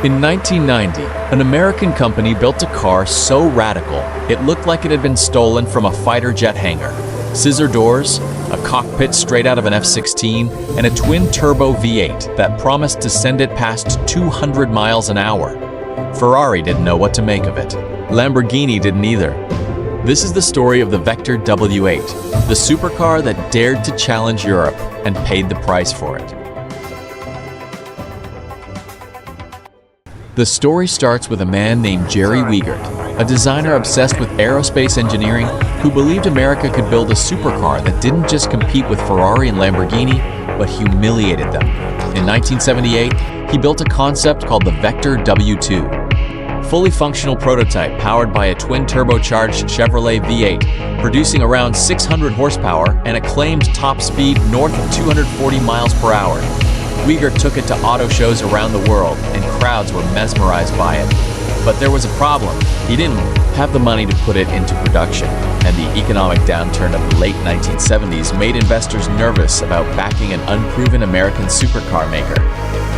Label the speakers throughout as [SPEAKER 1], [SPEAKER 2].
[SPEAKER 1] In 1990, an American company built a car so radical it looked like it had been stolen from a fighter jet hangar. Scissor doors, a cockpit straight out of an F-16, and a twin-turbo V8 that promised to send it past 200 miles an hour. Ferrari didn't know what to make of it. Lamborghini didn't either. This is the story of the Vector W8, the supercar that dared to challenge Europe and paid the price for it. The story starts with a man named Jerry Wiegert, a designer obsessed with aerospace engineering who believed America could build a supercar that didn't just compete with Ferrari and Lamborghini, but humiliated them. In 1978, he built a concept called the Vector W2. Fully functional prototype powered by a twin-turbocharged Chevrolet V8, producing around 600 horsepower and a claimed top speed north of 240 miles per hour. Wiegert took it to auto shows around the world, and crowds were mesmerized by it. But there was a problem. He didn't have the money to put it into production, and the economic downturn of the late 1970s made investors nervous about backing an unproven American supercar maker.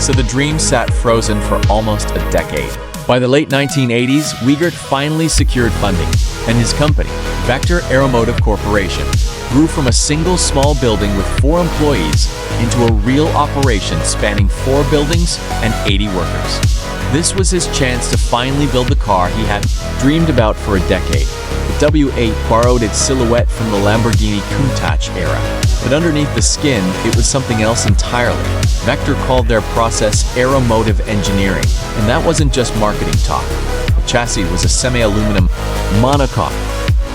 [SPEAKER 1] So the dream sat frozen for almost a decade. By the late 1980s, Wiegert finally secured funding, and his company, Vector Aeromotive Corporation, grew from a single small building with 4 employees into a real operation spanning 4 buildings and 80 workers. This was his chance to finally build the car he had dreamed about for a decade. The W8 borrowed its silhouette from the Lamborghini Countach era, but underneath the skin, it was something else entirely. Vector called their process aeromotive engineering, and that wasn't just marketing talk. The chassis was a semi-aluminum monocoque,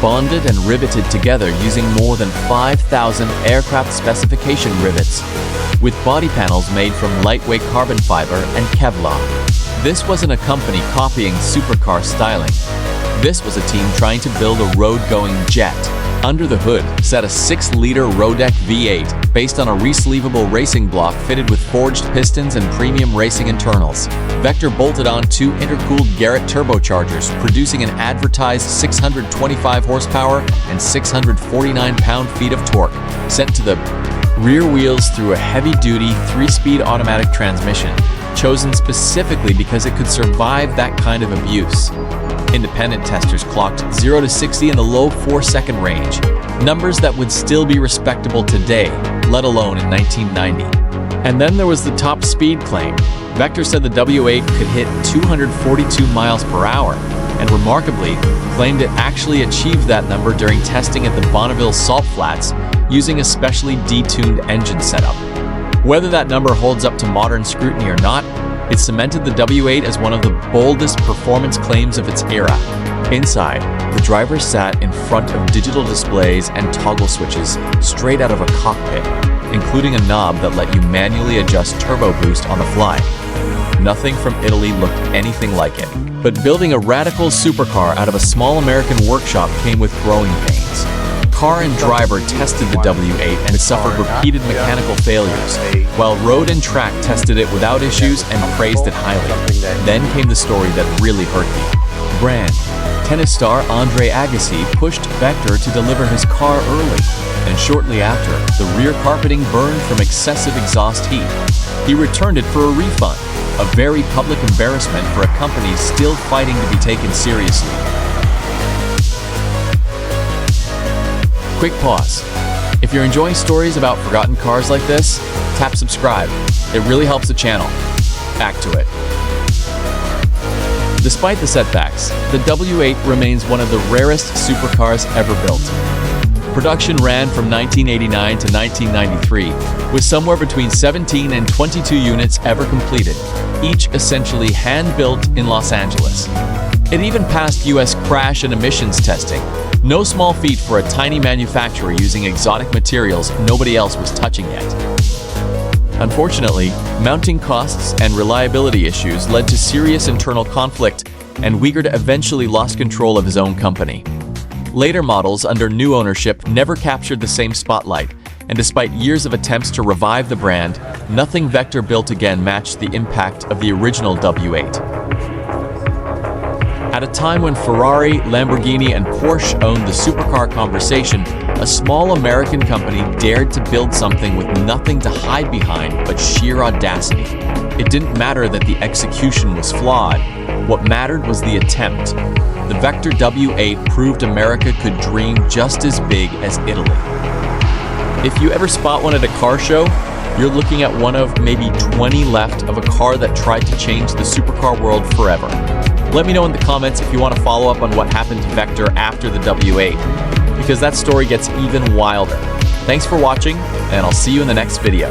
[SPEAKER 1] bonded and riveted together using more than 5,000 aircraft specification rivets, with body panels made from lightweight carbon fiber and Kevlar. This wasn't a company copying supercar styling. This was a team trying to build a road-going jet. Under the hood sat a 6-liter Rodeck V8 based on a resleevable racing block fitted with forged pistons and premium racing internals. Vector bolted on 2 intercooled Garrett turbochargers, producing an advertised 625 horsepower and 649 pound-feet of torque, sent to the rear wheels through a heavy-duty 3-speed automatic transmission, chosen specifically because it could survive that kind of abuse. Independent testers clocked 0 to 60 in the low 4-second range, numbers that would still be respectable today, let alone in 1990. And then there was the top speed claim. Vector said the W8 could hit 242 miles per hour, and remarkably, claimed it actually achieved that number during testing at the Bonneville Salt Flats using a specially detuned engine setup. Whether that number holds up to modern scrutiny or not, it cemented the W8 as one of the boldest performance claims of its era. Inside, the driver sat in front of digital displays and toggle switches straight out of a cockpit, including a knob that let you manually adjust turbo boost on the fly. Nothing from Italy looked anything like it. But building a radical supercar out of a small American workshop came with growing pains. Car and driver tested the W8 and suffered repeated mechanical failures, while road and track tested it without issues and praised it highly. Then came the story that really hurt me. Brand. Tennis star Andre Agassi pushed Vector to deliver his car early, and shortly after, the rear carpeting burned from excessive exhaust heat. He returned it for a refund, a very public embarrassment for a company still fighting to be taken seriously. Quick pause. If you're enjoying stories about forgotten cars like this, tap subscribe. It really helps the channel. Back to it. Despite the setbacks, the W8 remains one of the rarest supercars ever built. Production ran from 1989 to 1993, with somewhere between 17 and 22 units ever completed, each essentially hand-built in Los Angeles. It even passed US crash and emissions testing. No small feat for a tiny manufacturer using exotic materials nobody else was touching yet. Unfortunately, mounting costs and reliability issues led to serious internal conflict, and Wiegert eventually lost control of his own company. Later models under new ownership never captured the same spotlight, and despite years of attempts to revive the brand, nothing Vector built again matched the impact of the original W8. At a time when Ferrari, Lamborghini, and Porsche owned the supercar conversation, a small American company dared to build something with nothing to hide behind but sheer audacity. It didn't matter that the execution was flawed. What mattered was the attempt. The Vector W8 proved America could dream just as big as Italy. If you ever spot one at a car show, you're looking at one of maybe 20 left of a car that tried to change the supercar world forever. Let me know in the comments if you want to follow up on what happened to Vector after the W8, because that story gets even wilder. Thanks for watching, and I'll see you in the next video.